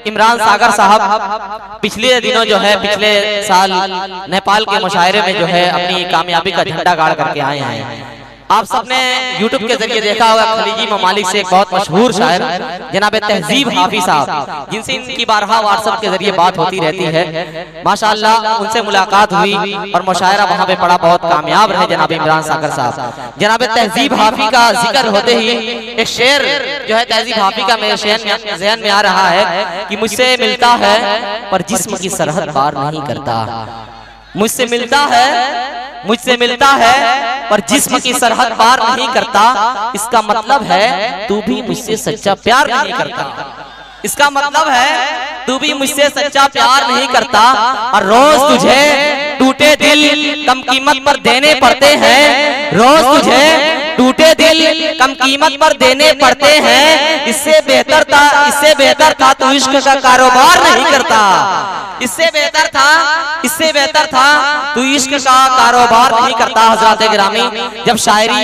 इमरान सागर साहब पिछले दिनों जो है पिछले साल नेपाल के मुशायरे में जो है अपनी कामयाबी का झंडा गाड़ करके आए हैं। आप सबने YouTube के जरिए देखा होगा खलीजी ममालिक से एक बहुत मशहूर शायर जनाब तहजीब हाफिज साहब, जिनसे इनकी बारहा व्हाट्सएप के जरिए बात होती रहती है। माशाअल्लाह उनसे मुलाकात हुई और मुशायरा वहाँ पे पड़ा, बहुत कामयाब रहे जनाब इमरान सागर साहब। जनाब तहजीब हाफिज का जिक्र होते ही एक शेर जो है तहजीब हाफिज का मेरे ज़हन में आ रहा है कि मुझसे मिलता है पर जिस्म की सरहद पार नहीं करता। मुझसे मिलता है पर जिस्म की सरहद पार नहीं करता। इसका मतलब है तू भी मुझसे सच्चा प्यार नहीं करता। इसका मतलब है तू भी मुझसे सच्चा प्यार नहीं करता। और रोज तुझे टूटे दिल कम कीमत पर देने पड़ते हैं। रोज तुझे टूटे दिल कम कीमत पर देने पड़ते हैं। इससे बेहतर था तू इश्क का कारोबार नहीं करता। इससे बेहतर था तू इश्क का कारोबार नहीं करता। हजरात गिरामी, जब शायरी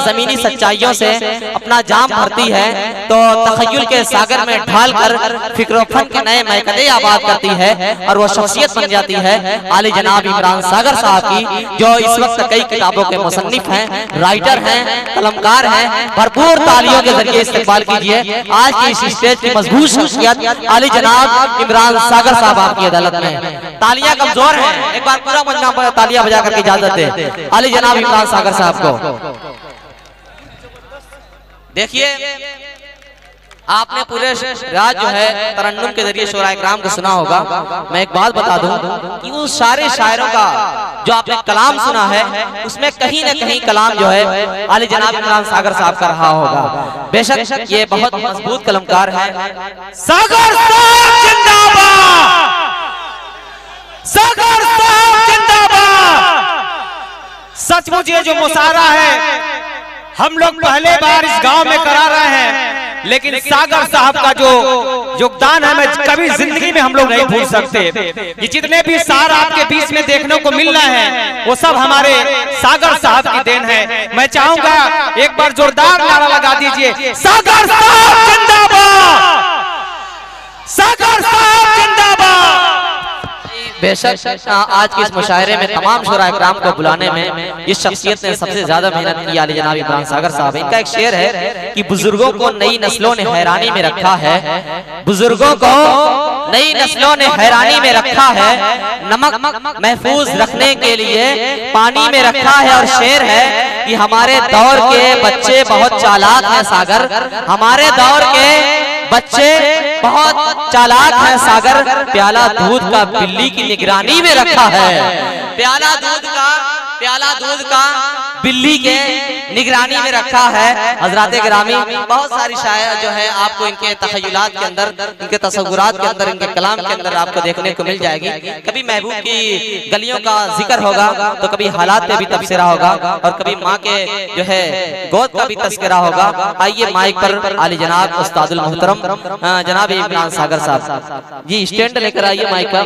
जमीनी सच्चाइयों से अपना जाम भरती है तो तखय्युल के सागर में ढालकर फिक्रोफन के नए महकदे आबाद करती है और वो शख्सियत बन जाती है आली जनाब इमरान सागर साहब की, जो इस वक्त कई किताबों के मुसन्निफ हैं, राइटर हैं, कलमकार हैं। भरपूर तालियों के जरिए इस्तेमाल कीजिए आज की इस स्टेज की मजबूत शख्सियत आली जनाब इमरान सागर साहब आपकी अदालत में। तालियां कमजोर हैं, एक बार पूरा मंच तालियां बजा करके इजाजत दे आली जनाब इमरान सागर साहब को। देखिए आपने पूरे रात जो है तरन्नुम के जरिए शोरा इकराम को सुना होगा। मैं एक बात बता दूं कि उन सारे शायरों का जो आपने कलाम सुना है उसमें कहीं न कहीं कलाम जो है आली जनाब इमरान सागर साहब का रहा होगा। बेशक ये बहुत मजबूत कलमकार है। सागर साहब जिंदाबाद, सागर साहब जिंदाबाद। सचमुच ये जो मुशायरा है हम लोग पहले बार इस गांव में करा रहे हैं, लेकिन सागर साहब का जो योगदान है मैं कभी जिंदगी में हम लोग नहीं भूल सकते। ये जितने भी सार आपके बीच में देखने को मिल रहे हैं वो सब हमारे सागर साहब की देन है। मैं चाहूंगा एक बार जोरदार नारा लगा दीजिए, सागर साहब जिंदाबाद, सागर साहब जिंदाबाद। बेशक आज के इस मुशायरे में तमाम शुरा इकराम को बुलाने में इस शख्सियत ने सबसे ज्यादा मेहनत की आली जनाब इमरान सागर साहब। इनका एक शेर है कि बुजुर्गों को नई नस्लों ने हैरानी में रखा है, बुजुर्गों को नई नस्लों ने हैरानी में रखा है। नमक महफूज रखने के लिए पानी में रखा है। और शेर है कि हमारे दौर के बच्चे बहुत चालाक हैं सागर, हमारे दौर के बच्चे बहुत चालाक हैं सागर। प्याला दूध का बिल्ली की निगरानी में रखा है। प्याला दूध का बिल्ली के निगरानी में रखा है। हजरात गिरामी, बहुत सारी शायर जो है आपको इनके तखय्युलात के अंदर, इनके तसव्वुरात के अंदर, इनके कलाम के अंदर आपको देखने को मिल जाएगी। कभी महबूब की गलियों का जिक्र होगा तो कभी हालात पे भी तबसरा होगा और कभी माँ के जो है गोद का भी तस्करा होगा। आइए माइक पर आली जनाब उस्तादुल मोहतरम जनाब इमरान सागर साहब जी स्टैंड लेकर आइए माइक पर।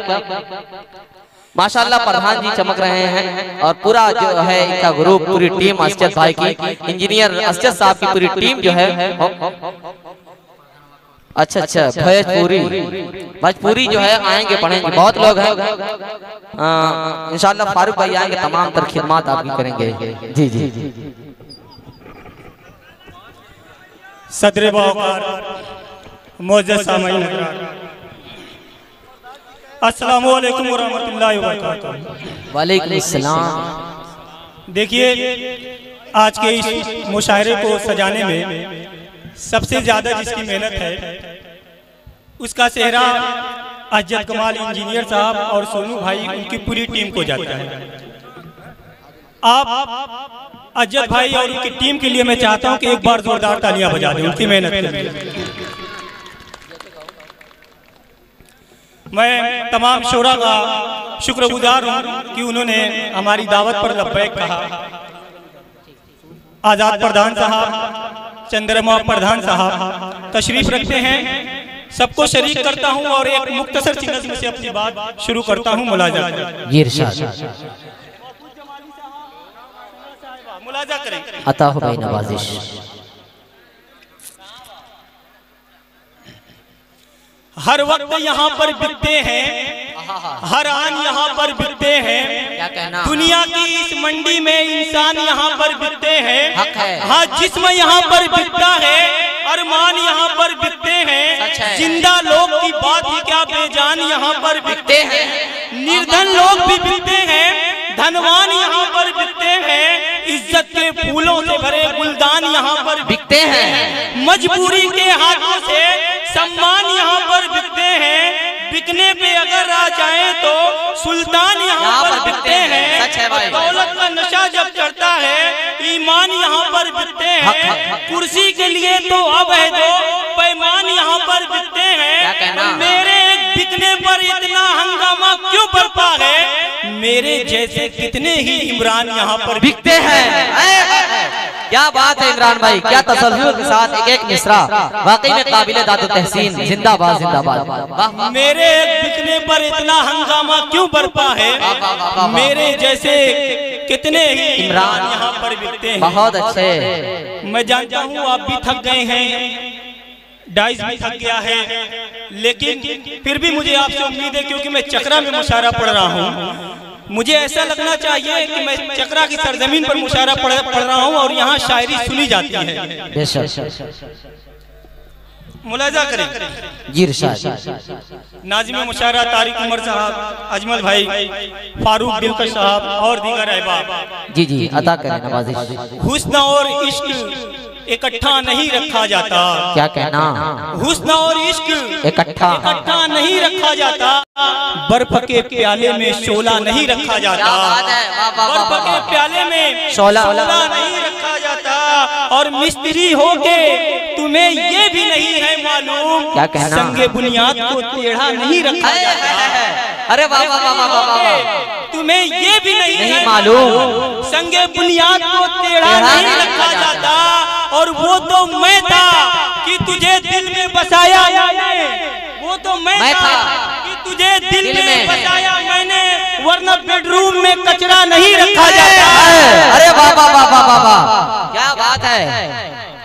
माशाअल्लाह प्रधान जी चमक रहे हैं और पूरा जो है इनका ग्रुप, पूरी टीम असजद भाई की, इंजीनियर असजद साहब की पूरी टीम जो है। अच्छा भोजपुरी जो है आएंगे पढ़ेंगे, बहुत लोग हैं। इंशाअल्लाह फारूक भाई आएंगे, तमाम तर खिदमत आपकी करेंगे। जी जी जी सदर मोअज़्ज़ज़ सामईन अस्सलाम वालेकुम व रहमतुल्लाहि व बरकातहू। वालेकुम अस्सलाम। देखिए आज के इस मुशायरे को सजाने में सबसे ज्यादा जिसकी मेहनत है उसका सेहरा अजद कमाल इंजीनियर साहब और सोनू भाई, उनकी पूरी टीम को जाता है। आप अजद भाई और उनकी टीम के लिए मैं चाहता हूं कि एक बार जोरदार तालियां बजा दें उनकी मेहनत के लिए। मैं तमाम शोरा का शुक्रगुजार हूँ कि उन्होंने हमारी दावत पर लब्बैक कहा। आजाद प्रधान साहब, चंद्रमा प्रधान साहब तशरीफ रखते हैं। सबको शरीक करता हूँ और एक मुख्तसर सी नज़्म से अपनी बात शुरू करता हूँ। मुलाजा करें, अता हो भाई नवाजिश। हर वक्त यहाँ पर बिकते हैं, हर आन यहाँ पर बिकते हैं। क्या कहना? दुनिया की इस मंडी में इंसान यहाँ पर बिकते हैं। हक है। हाँ, जिस्म यहाँ पर बिकता है, अरमान यहाँ पर बिकते हैं। जिंदा लोग की बात ही क्या, बेजान यहाँ पर बिकते हैं। निर्धन लोग भी बिकते हैं, धनवान यहाँ पर बिकते हैं। इज्जत के फूलों से भरे गुलदान यहाँ पर बिकते हैं। मजबूरी के हाथों से सम्मान यहाँ पर बिकते हैं। बिकने पे अगर आ जाए तो सुल्तान यहाँ पर बिकते हैं। सच है भाई। दौलत का नशा जब चढ़ता है, ईमान यहाँ पर बिकते हैं। कुर्सी के लिए तो अब है दो पैमान यहाँ पर बिकते हैं। मेरे बिकने पर इतना हंगामा क्यों बरपा है? मेरे जैसे कितने ही इमरान यहाँ पर बिकते हैं। क्या बात है इमरान भाई, क्या तसल्लुल के साथ एक एक मिसरा, वाकई में काबिले दादो तहसीन। जिंदाबाद जिंदाबाद। मेरे बिकने पर इतना हंगामा क्यों बरपा है? मेरे जैसे कितने ही इमरान यहाँ पर बिकते हैं। बहुत अच्छे। मैं जानता हूँ आप भी थक गए हैं, डाइस भी थक गया है, लेकिन फिर भी मुझे आपसे उम्मीद है, क्योंकि मैं चकरा में मुशायरा पढ़ रहा हूँ। मुझे ऐसा लगना चाहिए कि मैं चकरा की सरजमीन पर मुशायरा पढ़ रहा हूँ और यहाँ शायरी सुनी जाती है। मुलाजा करें जी इरशाद। नाज़िम मुशायरा तारिक उमर साहब, अजमल भाई, फारूक दिलकश साहब और दीगर अहबाब। जी जी अता करें नवाजिश। हुस्न और इश्क इकट्ठा नहीं रखा जाता। क्या कहना? हुस्न और इश्क इकट्ठा नहीं रखा जाता। बर्फ के प्याले में शोला नहीं रखा जाता। बर्फ के प्याले में शोला नहीं रखा जाता। और मिस्त्री होके तुम्हें ये भी नहीं है मालूम, क्या कहना? संगे बुनियाद को टेढ़ा नहीं रखा जाता। अरे वाह वाह वाह वाह वाह। तुम्हें ये भी नहीं मालूम, संगे बुनियाद को टेढ़ा नहीं रखा जाता। और वो तो मैं था कि तुझे दिल में बसाया मैंने, वो तो मैं था कि तुझे दिल में बसाया मैंने, वरना बेडरूम में कचरा नहीं रखा जाता। अरे वाह वाह वाह वाह वाह, क्या बात है।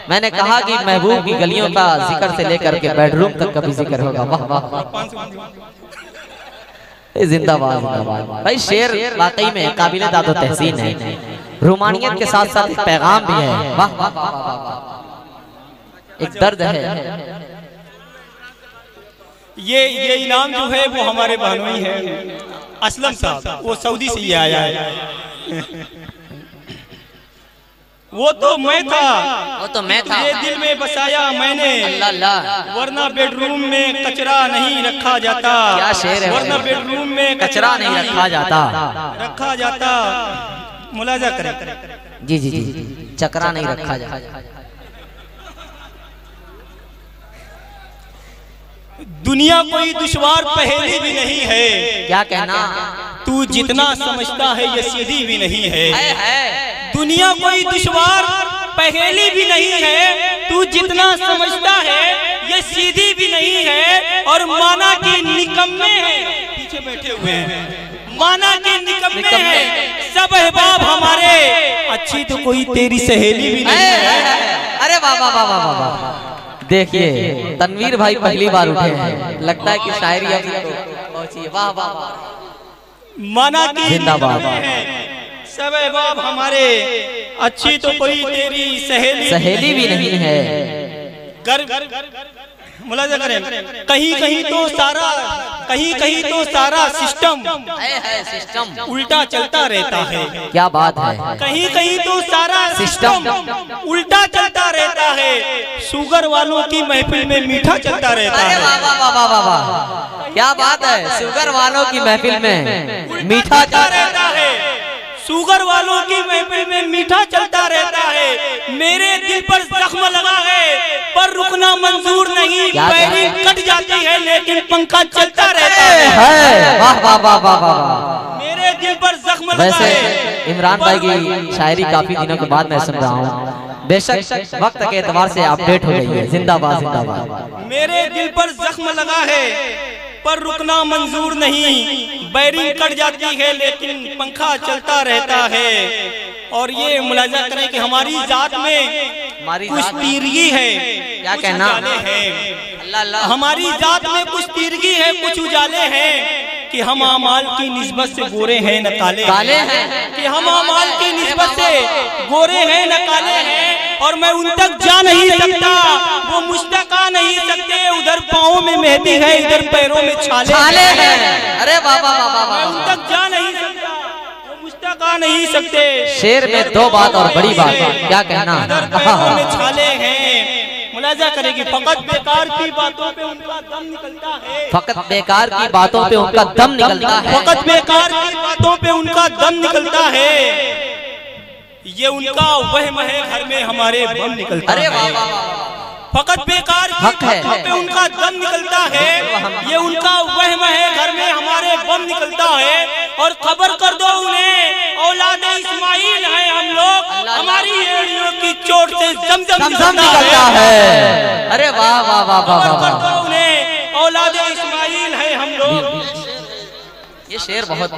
मैंने कहा कि महबूब की गलियों का जिक्र से लेकर के बेडरूम तक कभी जिक्र होगा। वाह वाह, जिंदाबाद जिंदाबाद भाई। शेर वाकई में काबिले दादो तहसीन है, रोमानियत के साथ साथ एक पैगाम भी है। वाह वाह वाह, एक दर्द है। ये इनाम जो है वो हमारे बहनोई है, असलम साहब, वो सऊदी से ये आया है। वो तो मैं था, ये दिल में बसाया मैंने, वरना बेडरूम में कचरा नहीं रखा जाता। क्या शेर है, वरना बेडरूम में कचरा नहीं रखा जाता। मुलाजा करें। जी जी जी, चकरा नहीं रखा जाता। दुनिया कोई दुश्वार पहेली भी नहीं है। क्या कहना? तू जितना समझता है ये सीधी भी नहीं है। दुनिया कोई दुश्वार पहेली भी नहीं है, तू जितना समझता है ये सीधी भी नहीं है। और माना कि निकम्मे हैं, पीछे बैठे हुए हैं, माना कि निकम्मे हैं सब अहबाब हमारे, अच्छी तो कोई तेरी सहेली भी नहीं है। अरे वाह वाह वाह वाह वाह। देखिए तनवीर भाई पहली बार उठे हैं, लगता है कि शायरी अभी पहुंची है। वाह वाह वाह, माना कि जिंदाबाद। सब अहबाब हमारे, अच्छी तो कोई तेरी सहेली भी नहीं है। मुलाजा करें। कहीं कहीं तो सारा सिस्टम उल्टा चलता रहता है। क्या बात है। कहीं कहीं तो सारा सिस्टम उल्टा चलता रहता है। शुगर वालों की महफिल में मीठा चलता रहता है। वाह वाह वाह वाह वाह, क्या बात है। शुगर वालों की महफिल में मीठा चलता रहता है। शुगर वालों की महफिल में मीठा चलता रहता है। मेरे दिल पर जख्म लगा है पर रुकना मंजूर नहीं, बैरिंग कट जाती है लेकिन पंखा चलता रहता है। वाह वाह वाह वाह वाह, मेरे दिल पर जख्म लगा वैसे है। इमरान भाई की शायरी काफी दिनों के बाद मैं सुन रहा हूँ, बेशक वक्त के एतबार से अपडेट हो गई है। जिंदाबाद जिंदाबाद। मेरे दिल पर जख्म लगा है पर रुकना मंजूर नहीं, बैरिंग कट जाती है लेकिन पंखा चलता रहता है। और ये मुलाजा करें कि हमारी जात में कुछ तीरगी है, क्या कहना है। हमारी जात में कुछ तीरगी है, कुछ उजाले हैं कि हम अमाल की निस्बत से गोरे हैं न काले हैं, कि हम अमाल की निस्बत से गोरे हैं न काले हैं, और मैं उन तक जा नहीं सकता, वो मुझ तक आ नहीं सकते। उधर पाँव में मेहंदी है, इधर पैरों में छाले हैं। अरे बाबा बाबा, मैं उन तक जा नहीं सकता, वो मुझ तक आ नहीं सकते। शेर में दो बात और बड़ी बात, क्या कहना। इधर पैरों में छाले हैं। मुलाजा करेगी, फकत बेकार की बातों पे उनका दम निकलता है, फकत बेकार की बातों पे उनका दम निकलता है, फकत बेकार की बातों पे उनका दम निकलता है। ये उनका वहम है, घर में हमारे बम निकलता है। फकत बेकार की बातों पे उनका दम निकलता है, ये उनका वहम है, घर में हमारे बम निकलता है। और खबर कर दो उन्हें, औलाद इस्माइल है हम लोग, हमारी एड़ियों की चोट से जमजम निकलता है। अरे वाह वाह वाह वाह खबर कर दो उन्हें, औलाद इस्माइल है हम लोग। ये शेर बहुत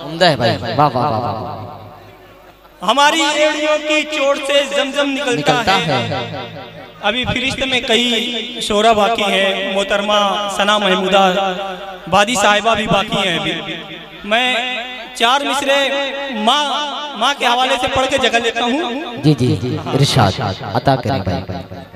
उम्दा है भाई, वाह वाह वाह। हमारी एड़ियों की चोट से जमजम निकलता है। अभी फिरिश्त में कई शोरा बाकी है, मोहतरमा सना महमूदा बादी साहिबा भी बाकी हैं। अभी मैं 4 मिसरे माँ के हवाले से पढ़ के जगह लेता हूँ। जी जी जी, इरशाद अता करें भाई।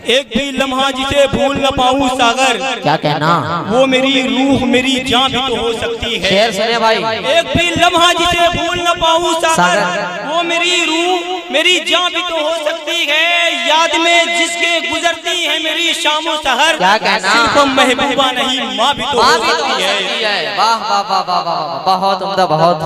एक भी लम्हा जिसे भूल न पाऊँ सागर, क्या कहना, वो मेरी रूह मेरी जान भी तो हो सकती है। शेर सुने भाई। एक भी लम्हा जिसे भूल न पाऊँ सागर, वो मेरी रूह मेरी जान भी तो हो सकती है। याद में जिसके गुजरती है मेरी शामो सहर, क्या कहना, सिर्फ महबूबा नहीं माँ भी तो हो सकती है। वाह वाह वाह वाह, बहुत उम्दा, बहुत